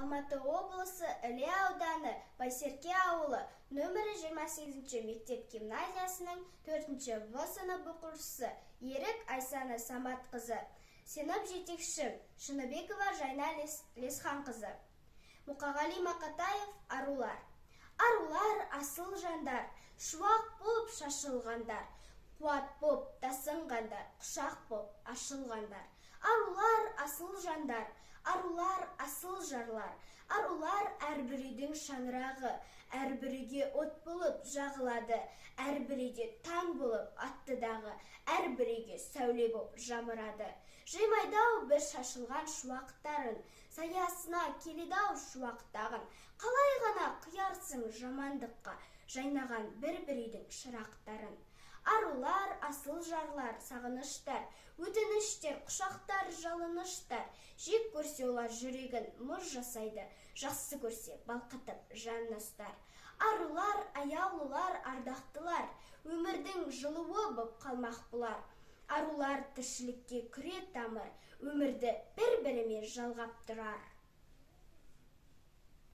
Алматы облысы Іле ауданы Байсерке ауылы нөмірі 28 мектеп-гимназиясының 4-ші В сынып оқушысы Ерік Айсана Самат қызы, сынып жетекші Шыныбекова Жайна Лесхан қызы. Мұқағали Мақатаев арулар. Арулар асыл жандар, шуақ боп шашылғандар, қуат боп тасынғандар, құшақ боп ашылғандар. Арулар асыл жандар, арулар асыл жарлар, арулар әрбір үйдің шаңырағы, әрбір үйге от болып жағылады, әрбір үйде таң болып аттыдағы, әрбір үйге сәуле болып жамырады. Жимайдау бір шашылған шуақтарын, саясына келедау шуақтағын, қалай ғана құярсың жамандыққа, жайнаған бір-бір үйдің шырақтарын. Арулар, асыл жарлар, сағыныштар, өтініштер, құшақтар, жалыныштар. Жек көрсе олар жүрегін мұз жасайды, жақсы көрсе балқытып жанын ұстар. Арулар, аяулылар, ардақтылар, өмірдің жылуы боп қалмақ бұлар. Арулар тіршілікке күре тамыр, өмірді бір-бірімен жалғап тұрар.